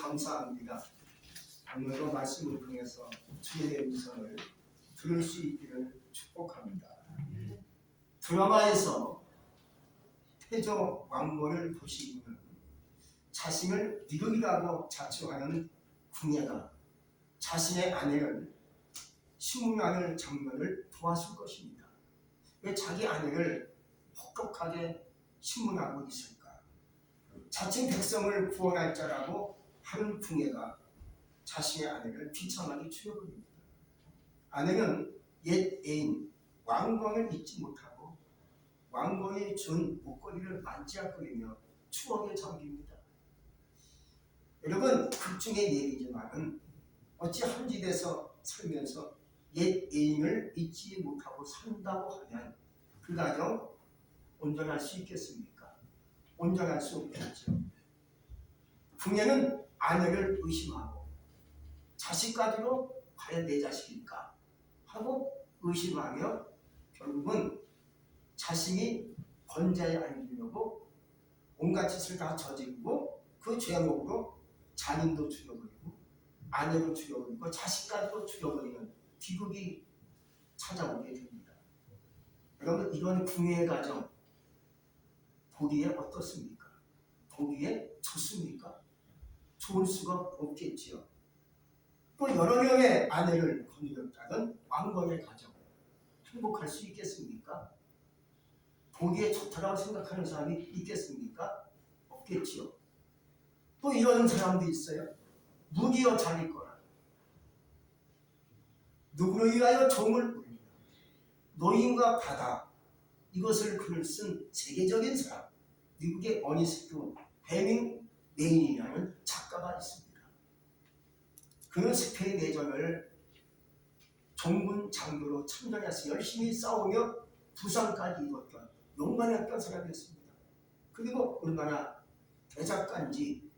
감사합니다. 오늘도 말씀을 통해서 주의 음성을 들을 수 있기를 축복합니다. 드라마에서 태조 왕모를 보시면 자신을 미륵이라고 자처하는 궁예가 자신의 아내를 심문하는 장면을 도와줄 것입니다. 왜 자기 아내를 혹독하게 심문하고 있을까? 자칭 백성을 구원할 자라고 하는 궁예가 자신의 아내를 비참하게 죽여버립니다. 아내는 옛 애인 왕건을 잊지 못하고 왕건이 준 목걸이를 만지작거리며 추억에 잠깁니다. 여러분, 극중의 예이지만은 어찌 한 집에서 살면서 옛 애인을 잊지 못하고 산다고 하면 그 가정 온전할 수 있겠습니까? 온전할 수 없겠죠. 궁예는 아내를 의심하고 자식까지도 과연 내 자식일까 하고 의심하며 결국은 자신이 권자에 앉으려고 온갖 짓을 다 저지르고 그 죄목으로 자님도 죽여버리고 아내도 죽여버리고 자식까지도 죽여버리는 비극이 찾아오게 됩니다. 여러분, 이런 궁예의 가정 보기에 어떻습니까? 보기에 좋습니까? 좋을 수가 없겠지요. 또 여러 명의 아내를 거느렸다는 왕건의 가정 행복할 수 있겠습니까? 보기에 좋다고 생각하는 사람이 있겠습니까? 없겠지요. 또 이런 사람도 있어요. 무기여 자기 거라. 누구를 위하여 종을 울리나. 노인과 바다, 이것을 글을 쓴 세계적인 사람, 미국의 어니스트 헤밍웨인이라는 작가가 있습니다. 그는 스페인 내전을 종군 장교로 참전해서 열심히 싸우며 부상까지 입었던 용감했던 사람이었습니다. 그리고 얼마나 대작가인지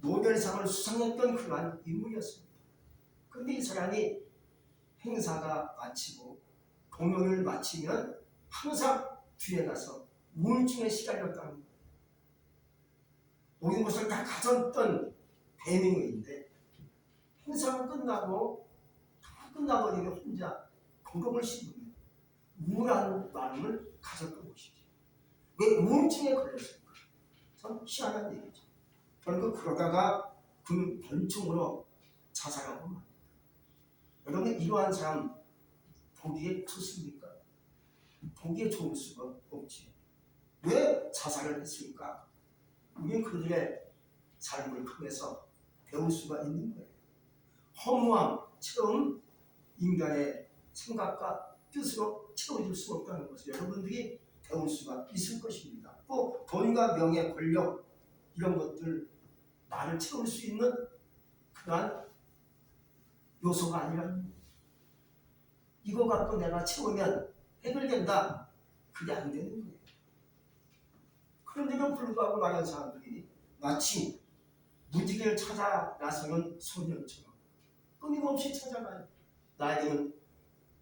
노벨상을 수상했던 그러한 인물이었습니다. 그런데 이 사람이 행사가 마치고 공연을 마치면 항상 뒤에 가서 우울증에 시달렸다는 거예요. 모든 것을 다 가졌던 배밍웨인인데 행사가 끝나고 다 끝나버리면 혼자 건강을 씹으면 우울한 마음을 가졌던 것이죠. 왜 우울증에 걸렸을까? 참 희한한 얘기죠. 결국 그러다가 그 번충으로 자살하고 맙니다. 여러분, 이러한 사람 보기에 좋습니까? 보기에 좋을 수가 없지. 왜 자살을 했을까? 우리는 그들의 삶을 통해서 배울 수가 있는 거예요. 허무함, 처음 인간의 생각과 뜻으로 채워질 수 없다는 것을 여러분들이 배울 수가 있을 것입니다. 또 돈과 명예, 권력 이런 것들 나를 채울 수 있는 그러한 요소가 아니라 이거 갖고 내가 채우면 해결된다. 그게 안 되는 거예요. 그런데도 불구하고 많은 사람들이 마치 무지개를 찾아 나서는 소년처럼 끊임없이 찾아가요. 나에게는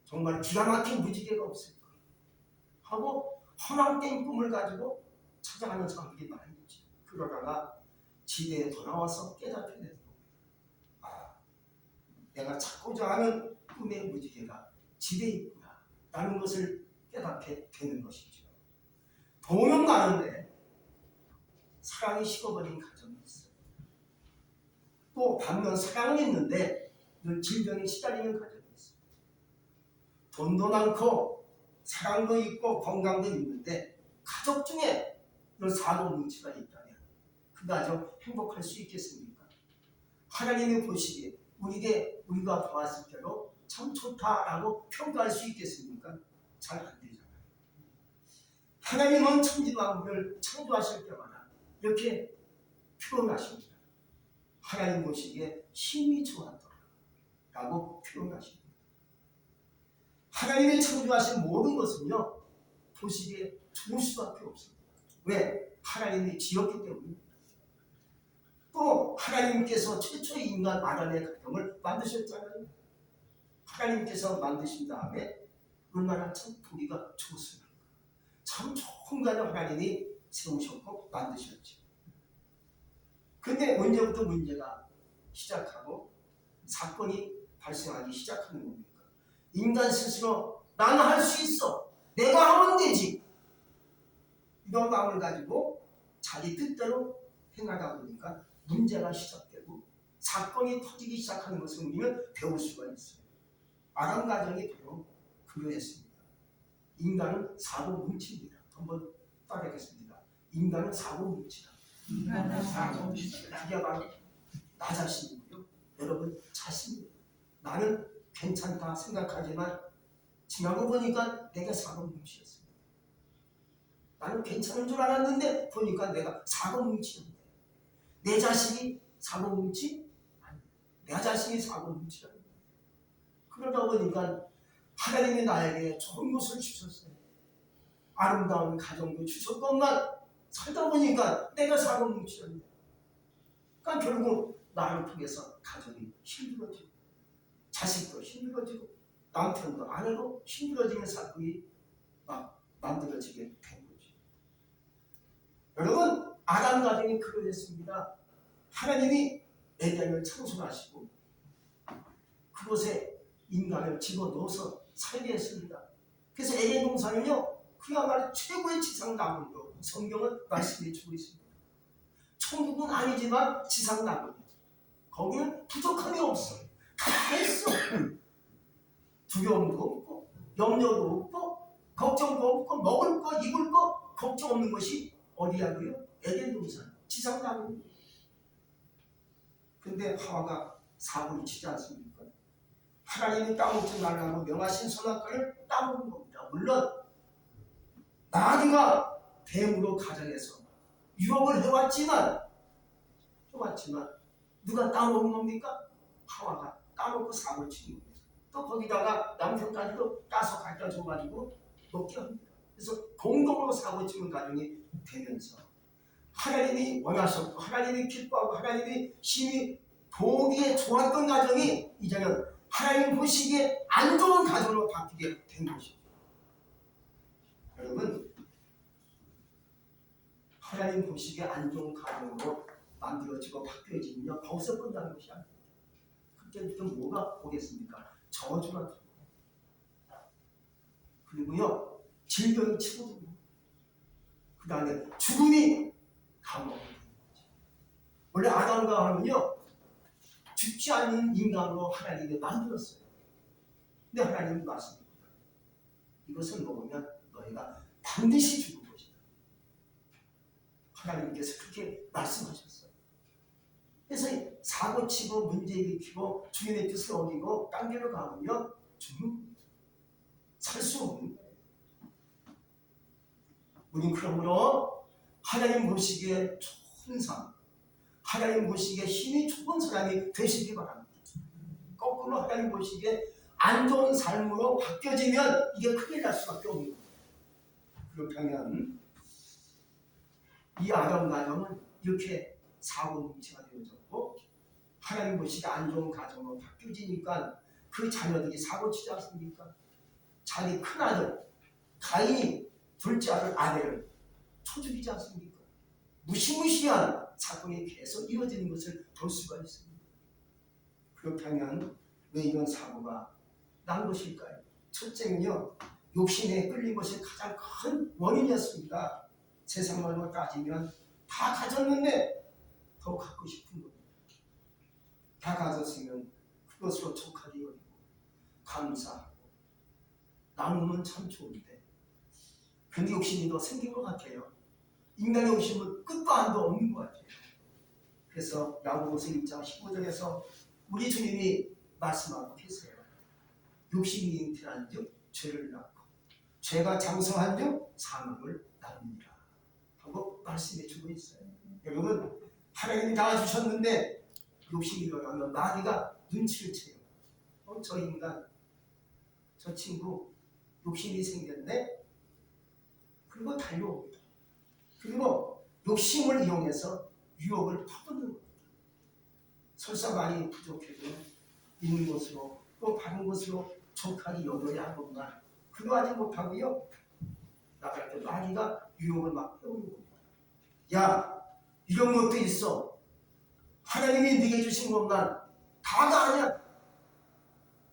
정말 기가 막힌 무지개가 없을까 하고 허망된 꿈을 가지고 찾아가는 사람들이 많이 있지. 그러다가 집에 돌아와서 깨닫게 되는 겁니다. 아, 내가 찾고자 하는 꿈의 무지개가 집에 있구나 라는 것을 깨닫게 되는 것이죠. 돈은 많은데 사랑이 식어버린 가정이 있어요. 또 반면 사랑은 있는데 늘 질병에 시달리는 가정이 있어요. 돈도 많고 사랑도 있고 건강도 있는데 가족 중에 이런 사고뭉치가 있다면 그 가정 행복할 수 있겠습니까? 하나님이 보시기에 우리가 보았을 때로 참 좋다라고 평가할 수 있겠습니까? 잘 안 되잖아요. 하나님은 천지만물을 창조하실 때마다 이렇게 표현하십니다. 하나님 보시기에 힘이 좋았더라라고 표현하십니다. 하나님이 창조하신 모든 것은요 보시기에 좋을 수밖에 없습니다. 왜? 하나님이 지었기 때문입니다. 또 하나님께서 최초의 인간 아담의 가정을 만드셨잖아요. 하나님께서 만드신 다음에 얼마나 참 보기가 좋습니까? 참 좋은 가정 하나님이 세우셨고 만드셨죠. 근데 언제부터 문제가 시작하고 사건이 발생하기 시작하는 겁니까? 인간 스스로 나는 할 수 있어. 내가 하면 되지. 이런 마음을 가지고 자기 뜻대로 행하다 보니까 문제가 시작되고 사건이 터지기 시작하는 것을 우리는 배울 수가 있어요. 아담 가정이 바로 그러했습니다. 인간은 사고 뭉치입니다. 한번 따라하겠습니다. 인간은 사고 뭉치다. 그게 바로 나 자신이고요. 여러분 자신이에요. 나는 괜찮다 생각하지만 지나고 보니까 내가 사고 뭉치였습니다. 나는 괜찮은 줄 알았는데 보니까 내가 사고 뭉치였네. 내 자신이 사고 뭉치? 아니, 내 자신이 사고 뭉치라는 거예요. 그러다 보니까 하나님이 나에게 좋은 것을 주셨어요. 아름다운 가정도 주셨건만 살다 보니까 내가 사고 뭉치였네. 그러니까 결국 나를 통해서 가정이 힘들어지고 자식도 힘들어지고 남편도 아내도 힘들어지는 사건이 막 만들어지게 된 거죠. 여러분 아담 가정이 그러했습니다. 하나님이 에덴을 창조하시고 그곳에 인간을 집어넣어서 살게 했습니다. 그래서 에덴 동산은요 그야말로 최고의 지상낙원으로 성경은 말씀해 주고 있습니다. 천국은 아니지만 지상낙원이에요. 거기는 부족함이 없어. 다 했어. 두려움도 없고 염려도 없고 걱정도 없고 먹을 거 입을 거 걱정 없는 것이 어디야고요? 에덴 동산 지상낙원이에요. 근데 하와가 사고를 치지 않습니까? 하나님이 따먹지 말라고 명하신 선악과를 따먹은 겁니다. 물론 나귀가 뱀으로 가정해서 유혹을 해왔지만 누가 따먹은 겁니까? 하와가 따먹고 사고를 치는 겁니다. 또 거기다가 남편까지도 따서 갖다 줘가지고 먹게 합니다. 그래서 공동으로 사고 치는 가정이 되면서 하나님이 원하셨고 하나님이 기뻐하고 하나님이 심히 보기에 좋았던 가정이 이제는 하나님 보시기에 안 좋은 가정으로 바뀌게 된 것이죠. 여러분 하나님 보시기에 안 좋은 가정으로 만들어지고 바뀌어지면요 거기서 끝나는 것이 아닙니다. 그때부터 뭐가 오겠습니까? 저주가 들고 그리고요 질병이 치고들고 그 다음에 죽음이 감옥이 되는 거죠. 원래 아담과 하면요 죽지 않는 인간으로 하나님이 만들었어요. 근데 하나님이 말씀합니다. 이것을 먹으면 너희가 반드시 죽을 것이다. 하나님께서 그렇게 말씀하셨어요. 그래서 사고치고 문제 일으키고 주인의 뜻을 어기고 딴 데로 가면요 죽는 겁니다. 살 수 없는 거예요. 우린 그러므로 하나님 보시기에 좋은 삶, 하나님 보시기에 힘이 좋은 사람이 되시기 바랍니다. 거꾸로 하나님 보시기에 안 좋은 삶으로 바뀌어지면 이게 큰일 날 수밖에 없는 거예요. 그렇다면 이 아담 가정은 이렇게 사고뭉치가 되어졌고 하나님 보시기에 안 좋은 가정으로 바뀌어지니까 그 자녀들이 사고치지 않습니까? 자기 큰아들 가인이 둘째 아들 아벨을 쳐죽이지 않습니까? 무시무시한 사건이 계속 이루어지는 것을 볼 수가 있습니다. 그렇다면 왜 이런 사고가 난 것일까요? 첫째는요 욕심에 끌린 것이 가장 큰 원인이었습니다. 세상 말로 따지면 다 가졌는데 더 갖고 싶은 겁니다. 다 가졌으면 그것으로 족하게 여기고 감사하고 나누면 참 좋은데 근데 욕심이 더 생긴 것 같아요. 인간의 욕심은 끝도 안도 없는 것 같아요. 그래서 야고보서 1장 15절에서 우리 주님이 말씀하고 계세요. 욕심이 잉태한 즉 죄를 낳고 죄가 장성한 즉 사망을 낳느니라 하고 말씀해 주고 있어요. 여러분 하나님이 다 주셨는데 욕심이 일어나면 마귀가 눈치를 채요. 저 인간 저 친구 욕심이 생겼네. 그리고 달려옵니다. 그리고 욕심을 이용해서 유혹을 퍼붓는 겁니다. 설사 많이 부족해도 있는 것으로 또 다른 것으로 족하게 여겨야 하건만 그러하지 못하고요. 나갈 때 마귀가 유혹을 막 해오는 겁니다. 야 이런 것도 있어. 하나님이 네게 주신 것만 다가 아니야.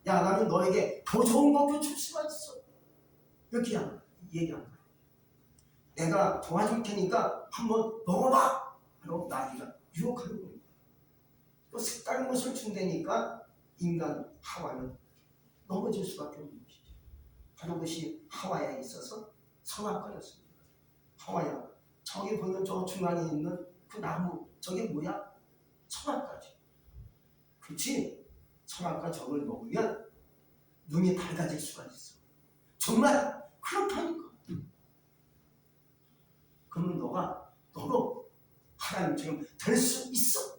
야, 나는 너에게 더 좋은 것도 줄 수가 있어. 이렇게 얘기한 거야. 내가 도와줄 테니까 한번 먹어봐. 라고 나비가 유혹하는 거예요. 또 색다른 것을 준다니까 인간 하와는 넘어질 수밖에 없는 것이죠. 바로 그것이 하와에 있어서 선악과였습니다. 하와야, 저기 보면 저 중앙에 있는 그 나무, 저게 뭐야? 선악과지. 그렇지? 선악과 저걸 먹으면 눈이 밝아질 수가 있어. 정말 그렇다니까. 그러면 너도 하나님처럼 될 수 있어.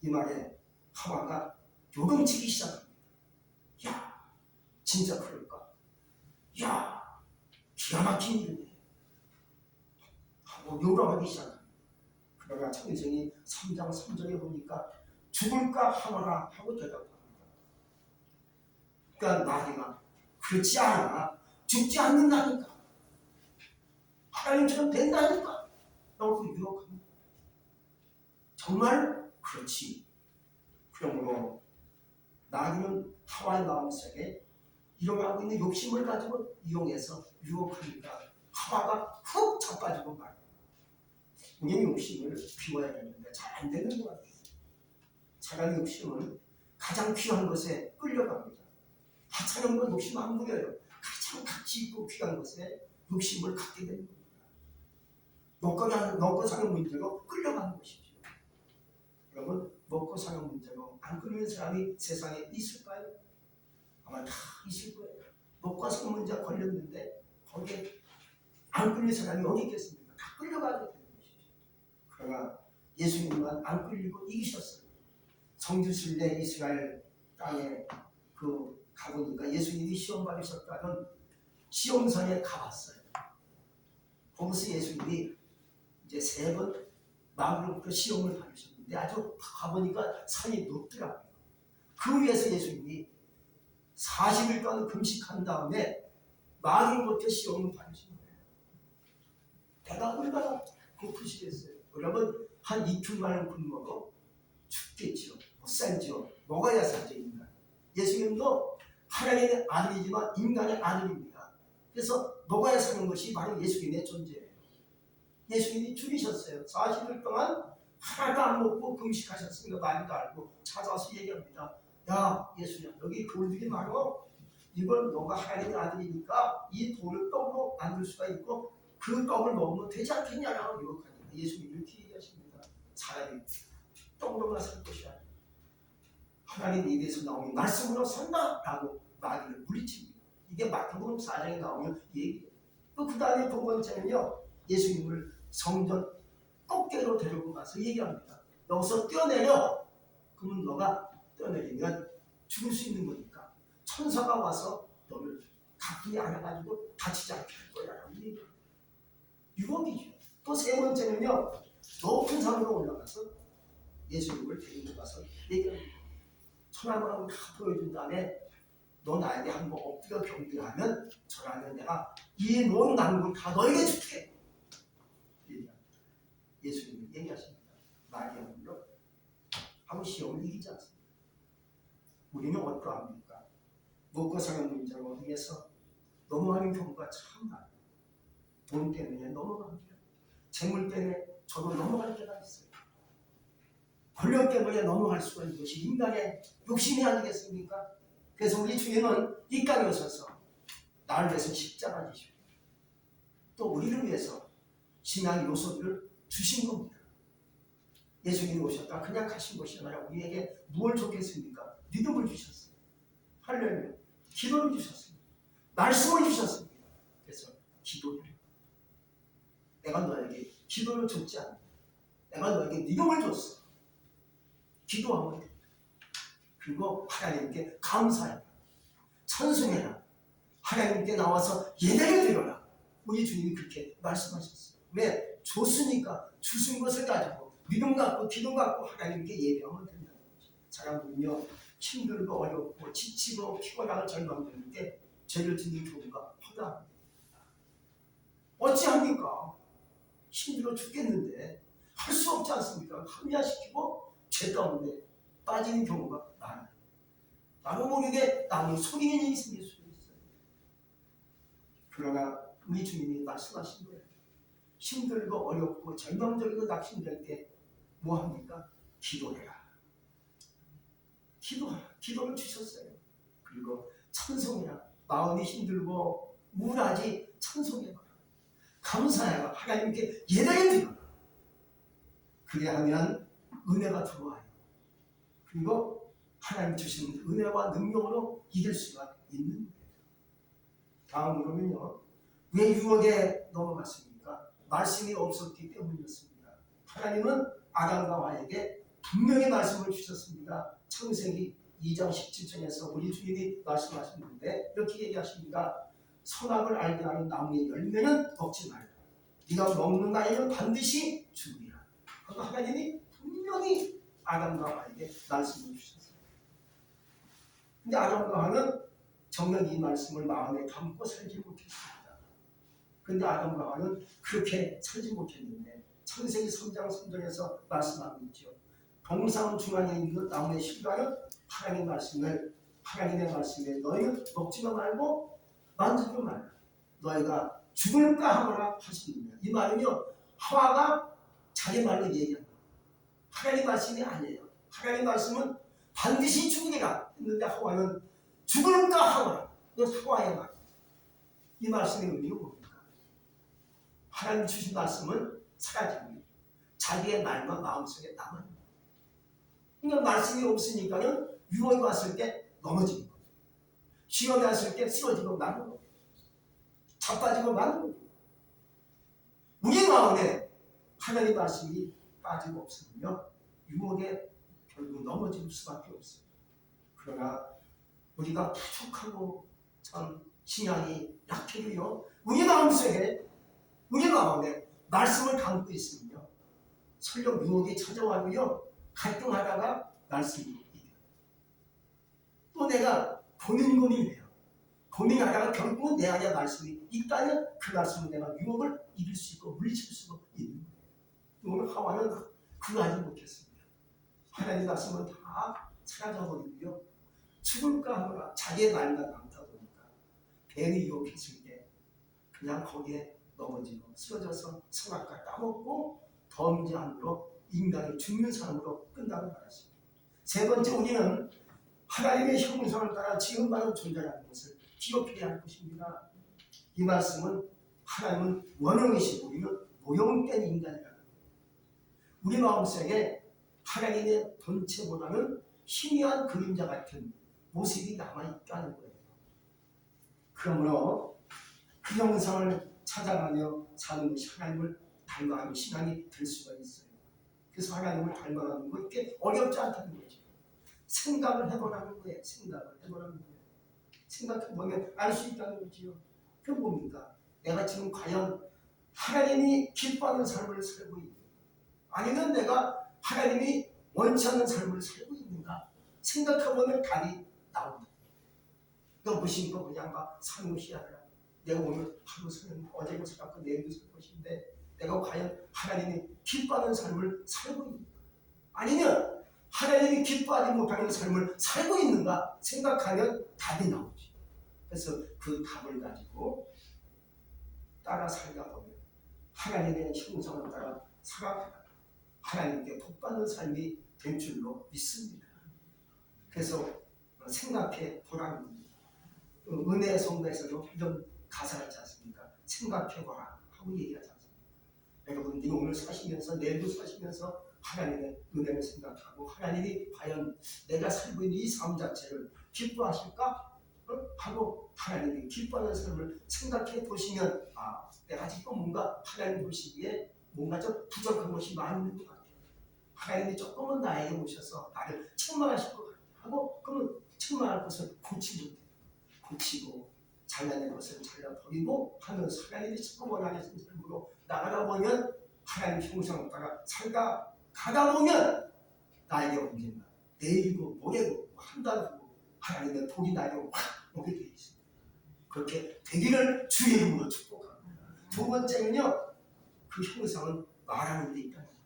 이 말에 하와가 요동치기 시작합니다. 야, 진짜 그럴까? 야, 기가 막힌 일이네. 하고 요동하기 시작합니다. 그러나 창세기 3장 3절에 보니까 죽을까 하노라 하고 대답합니다. 그러니까 나리가 그렇지 않아. 죽지 않는다니까. 하나님처럼 된다니까. 너무 유혹합니다. 정말 그렇지. 그러므로 나리는 하와의 마음속에 일어나고 있는 욕심을 가지고 이용해서 유혹하니까 하와가 훅 자빠지고 말이야. 우리는 욕심을 비워야 되는데 잘 안 되는 것 같아요. 사람의 욕심은 가장 귀한 것에 끌려갑니다. 하찮은 건 욕심 안 부려요. 가장 가치 있고 귀한 것에 욕심을 갖게 되는 겁니다. 먹고 사는 문제로 끌려가는 것이죠. 여러분, 먹고 사는 문제로 안 끌리는 사람이 세상에 있을까요? 아마 다 있을 거예요. 먹고 사는 문제가 걸렸는데 거기에 안 끌리는 사람이 어디 있겠습니까? 다 끌려가게 되는 것이죠. 그러나 예수님만 안 끌리고 이기셨어요. 성지순례 이스라엘 땅에 가보니까 예수님이 시험 받으셨다던 시험산에 가봤어요. 거기서 예수님이 이제 3번 마음으로부터 시험을 받으셨는데 아주 가보니까 산이 높더라고요. 그 위에서 예수님이 40일 동안 금식한 다음에 마음으로부터 시험을 받으신 거예요. 배가 얼마나 고프시겠어요. 여러분, 한 이틀만을 굶어도 죽겠죠. 못 살죠. 먹어야 살죠, 인간. 예수님도 하나님의 아들이지만 인간의 아들입니다. 그래서 먹어야 사는 것이 바로 예수님의 존재예요. 예수님이 죽이셨어요. 40일 동안 하나도 안 먹고 금식하셨으니까 많이도 알고 찾아와서 얘기합니다. 야, 예수님, 여기 돌들이 많어. 이걸 너가 하나님의 아들이니까 이 돌을 떡으로 만들 수가 있고 그 떡을 먹으면 되지 않겠냐라고 유혹하니까 예수님이 이렇게 얘기하십니다. 사람이 떡으로만 살 것이 아니라 하나님 입에서 나오는 말씀으로 산다라고 마귀를 물리칩니다. 이게 마태복음 4장에 나오는 얘기예요. 또 그 다음에 두 번째는요, 예수님을 성전 꼭대기로 데리고 가서 얘기합니다. 여기서 뛰어내려. 그러면 너가 뛰어내리면 죽을 수 있는 거니까 천사가 와서 너를 가까이 안아가지고 다치지 않게 할 거야 라고 얘기해요. 유혹이죠. 또 3번째는요, 높은 산으로 올라가서 예수님을 데리고 가서 얘기합니다. 천하만을 다 보여준 다음에 너 나에게 한번 엎드려 경배하면 저라면 내가 이 모든 남국을 다 너에게 줄게. 얘기합니다. 예수님이 얘기하십니다. 마리아는요, 아무 시험을 이기지 않습니다. 우리는 어떠합니까? 먹고 사는 문제로 인해서 넘어가는 경우가 참 많아요. 돈 때문에 넘어갑니다. 재물 때문에 저도 넘어갈 때가 있어요. 권력 때문에 넘어갈 수가 있는 것이 인간의 욕심이 아니겠습니까? 그래서 우리 주님은 이 땅에 오셔서 나를 위해서 십자가 지시고 또 우리를 위해서 신앙의 요소들을 주신 겁니다. 예수님이 오셨다 그냥 가신 것이 아니라 우리에게 무엇을 줬겠습니까? 믿음을 주셨어요. 할렐루야. 기도를 주셨습니다. 말씀을 주셨습니다. 그래서 기도를 내가 너에게 기도를 줬지 않아. 내가 너에게 믿음을 줬어. 기도하면 됩니다. 그리고 하나님께 감사해라. 찬송해라. 하나님께 나와서 예배를 드려라. 우리 주님이 그렇게 말씀하셨어요. 왜? 줬으니까 주신 것을 가지고 믿음 갖고 기도 갖고 하나님께 예배하면 된다는 거죠. 사람들은요, 힘들고 어렵고 지치고 피곤하고 절망되는 게 죄를 짓는 경우가 허다합니다. 어찌합니까? 힘들어 죽겠는데 할 수 없지 않습니까? 합리화시키고 죄 가운데 빠지는 경우가 많아요. 나도 모르게 나는 속이는 일이 생길 수 있어요. 그러나 우리 주님이 말씀하신 거예요. 힘들고 어렵고 절망적이고 낙심될 때 뭐합니까? 기도해라. 기도하라. 기도를 주셨어요. 그리고 찬송해라. 마음이 힘들고 우울하지 찬송해라. 감사해라. 하나님께 예배를 드려라. 그래야하면 은혜가 들어와요. 그리고 하나님 주신 은혜와 능력으로 이길 수가 있는 거예요. 다음으로는요. 왜 유혹에 넘어갔습니까? 말씀이 없었기 때문이었습니다. 하나님은 아담과 하와에게 분명히 말씀을 주셨습니다. 창세기 2장 17절에서 우리 주님이 말씀하셨는데 이렇게 얘기하십니다. 선악을 알게 하는 나무의 열매는 먹지 말라. 네가 먹는 날에는 반드시 죽으리라. 그러니까 하나님이 분명히 아담과 하와에게 말씀을 주셨어요. 근데 아담과 하와는 정녕 이 말씀을 마음에 담고 살지 못했습니다. 근데 아담과 하와는 그렇게 살지 못했는데 창세기 3장 3절에서 말씀하고 있죠. 동산 중앙에 있는 나무의 실과는 하나님의 말씀에 너희는 먹지도 말고 만지지도 말라. 너희가 죽을까 하거나 하시느니라. 이 말은요. 하와가 자기 말로 얘기합니다. 하나님 말씀이 아니에요. 하나님 말씀은 반드시 죽으리라 했는데 하와는 죽을까 하거나. 이건 하와의 말. 이 말씀의 의미가 뭡니까? 하나님 주신 말씀은 사라집니다. 자기의 말만 마음속에 남아요. 그러니까 말씀이 없으니까는 유혹이 왔을 때 넘어지는 거예요. 시험이 왔을 때 쓰러지고 마는 거예요. 자빠지고 마는 거예요. 우리 마음에 하나님 말씀이 빠지고 없으면요. 유혹에 결국 넘어질 수밖에 없어요. 그러나 우리가 부족하고 참 신앙이 약해도요. 우리 마음에 말씀을 담고 있으면요. 설령 유혹이 찾아와도요. 갈등하다가 말씀이 이겨요. 또 내가 고민해요. 고민하다가 결국은 내 안에 말씀이 있다면 그 말씀은 내가 유혹을 이길 수 있고 물리칠 수가 있는 거예요. 오늘 하와는 그거 하지 못했습니다. 하나님 말씀은 다 사라져버리고요. 죽을까 하거나 자기의 말만 남다 보니까 뱀이 유혹했을 때 그냥 거기에 넘어지고 쓰러져서 선악과 따먹고 범죄함으로 인간이 죽는 삶으로 끝나고 말았습니다. 세 번째 우리는 하나님의 형상을 따라 지음받은 존재라는 것을 기억해야 할 것입니다. 이 말씀은 하나님은 원형이시고 우리는 모형된 인간이라는 거예요. 우리 마음속에 하나님의 본체보다는 희미한 그림자 같은 모습이 남아있다는 거예요. 그러므로 그 형상을 찾아가며 사는 것이 하나님을 닮아가는 신앙이 될 수가 있어요. 그래서 하나님을 닮아가는 거 이렇게 어렵지 않다는 거죠. 생각을 해보라는 거예요. 생각해보면 알 수 있다는 거지요. 그게 뭡니까? 내가 지금 과연 하나님이 기뻐하는 삶을 살고 있는가? 아니면 내가 하나님이 원치 않는 삶을 살고 있는가? 생각해보면 답이 나옵니다. 너 무심코 그냥 막 사무시하라. 내가 오늘 하루 살면 어제도 살았고 내일도 살 것인데 내가 과연 하나님이 기뻐하는 삶을 살고 있는가? 아니면 하나님이 기뻐하지 못하는 삶을 살고 있는가 생각하면 답이 나오지. 그래서 그 답을 가지고 따라 살다 보면 하나님의 형상을 따라 살아가다 하나님께 복받는 삶이 될 줄로 믿습니다. 그래서 생각해 보라는 겁니다. 은혜의 성가에서도 이런 가사가 있지 않습니까? 생각해보라 하고 얘기하지 않습니까? 여러분들이 오늘 사시면서 내일도 사시면서 하나님의 은혜를 생각하고 하나님이 과연 내가 살고 있는 이 삶 자체를 기뻐하실까? 하고 하나님이 기뻐하는 삶을 생각해 보시면 내가 지금 뭔가 하나님 보시기에 뭔가 좀 부족한 것이 많이 있는 것 같아요. 하나님이 조금은 나에게 오셔서 나를 책망하실 것 같아요. 하고 그러면 책망할 것을 고치고 잘라낼 것을 잘라버리고 하면서 하나님이 자꾸 원하시는 삶으로 나가다 보면 하나님 형상을 따라 가다 보면 나에게 언젠가 내일이고 모레고 한 달이고 하나님의 복이 나에게 확 오게 되어 있습니다. 그렇게 되기를 주의 이름으로 축복합니다. 두 번째는요. 그 형상은 말하는 데 있다는 거예요.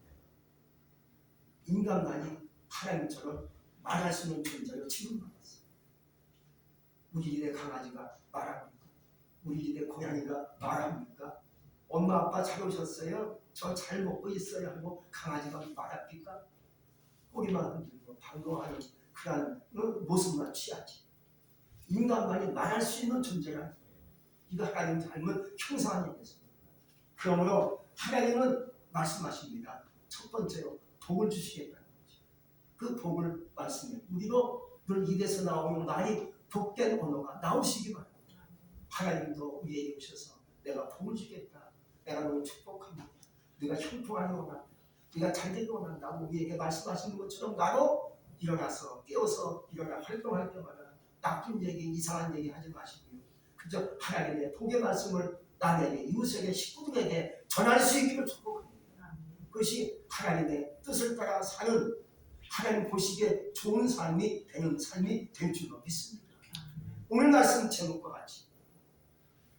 인간만이 하나님처럼 말할 수 있는 존재로 취급받았어요. 우리 집에 강아지가 말합니까? 우리 집에 고양이가 말합니까? 엄마 아빠 잘 오셨어요? 저 잘 먹고 있어요? 하고 강아지가 말합니까? 꼬리만 흔들고 반가워하는 그런 모습만 취하지. 인간만이 말할 수 있는 존재라는 거예요. 이거 하나님 닮은 형상한 얘기였습니다. 그러므로 하나님은 말씀하십니다. 첫 번째로 복을 주시겠다는 거죠. 그 복을 말씀해 우리도 늘 입에서 나오는 말이 복된 언어가 나오시기 바랍니다. 하나님도 우리에게 오셔서 내가 복을 주겠다. 내가 너무 축복합니다. 네가 형통하기 원한다. 네가 잘되기 원한다고 우리에게 말씀하시는 것처럼 나도 일어나서 깨워서 일어나 활동할 때마다 나쁜 얘기, 이상한 얘기 하지 마시고요. 그저 하나님의 복의 말씀을 남에게, 이웃에게, 식구들에게 전할 수 있기를 축복합니다. 그것이 하나님의 뜻을 따라 사는 하나님 보시기에 좋은 삶이 되는 삶이 될 줄로 믿습니다. 오늘 말씀 제목과 같이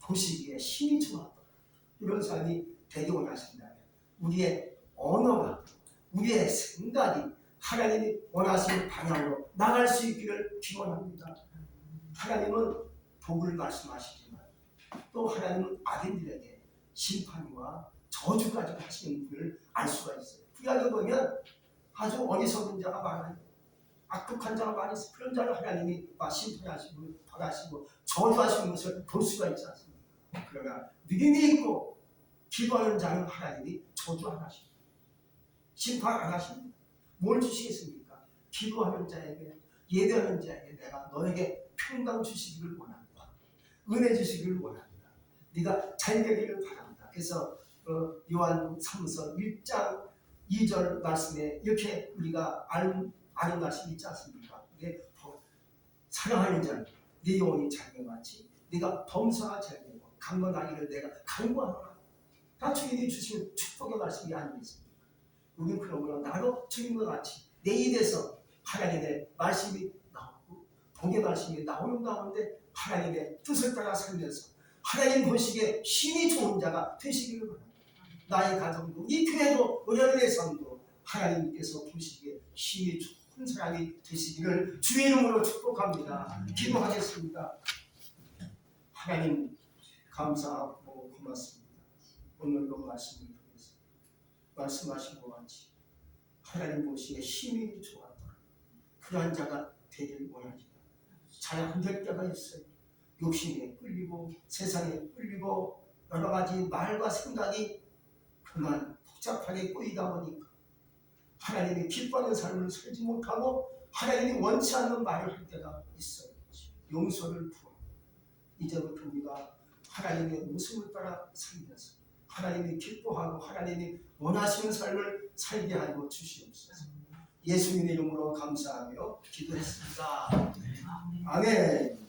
보시기에 힘이 좋았다. 이런 삶이 되기 원하신다면 우리의 언어가, 우리의 생각이 하나님이 원하시는 방향으로 나갈 수 있기를 기원합니다. 하나님은 복을 말씀하시지만 또 하나님은 악인들에게 심판과 저주까지 하시는 분을 알 수가 있어요. 구약에 보면 아주 어리석은 자가 많아요. 악독한 자가 많이 있어요. 그런 자를 하나님이 심판하시고 벌하시고 저주하시는 것을 볼 수가 있지 않습니까? 그러나 믿음이 있고 기도하는 자는 하나님이 저주 안 하십니다. 심판 안 하십니다. 뭘 주시겠습니까? 기도하는 자에게, 예배하는 자에게 내가 너에게 평강 주시기를 원한다. 은혜 주시기를 원한다. 네가 잘 되기를 바란다. 그래서 요한 3서 1장 2절 말씀에 이렇게 우리가 아는 말씀이 있지 않습니까? 사랑하는 자는 네 영혼이 잘되같이 네가 범사가 잘되고 강건하기를 내가 간구하노라. 다 주님이 주신 축복의 말씀이 아니겠습니까? 우리는 그러므로 나도 주님과 같이 내 입에서 하나님의 말씀이 나오고 복의 말씀이 나오는 가운데 하나님의 뜻을 따라 살면서 하나님 보시기에 힘이 좋은 자가 되시기를 바랍니다. 나의 가정도 이 교회도 은혜의 삶도 하나님께서 보시기에 힘이 좋은 사람이 되시기를 주의 이름으로 축복합니다. 기도하겠습니다. 하나님 감사하고 고맙습니다. 오늘도 말씀을 통해서 말씀하신 것 같이 하나님 보시기에 힘이 좋았다. 그러한 자가 되길 원합니다. 잘 안 될 때가 있어요. 욕심에 끌리고 세상에 끌리고 여러 가지 말과 생각이 그만 복잡하게 꼬이다 보니까 하나님이 기뻐하는 삶을 살지 못하고 하나님이 원치 않는 말을 할 때가 있어요. 용서를 구하고 이제부터 우리가 하나님의 모습을 따라 살면서 하나님이 기뻐하고 하나님이 원하시는 삶을 살게 하여 주시옵소서. 예수님의 이름으로 감사하며 기도했습니다. 아멘.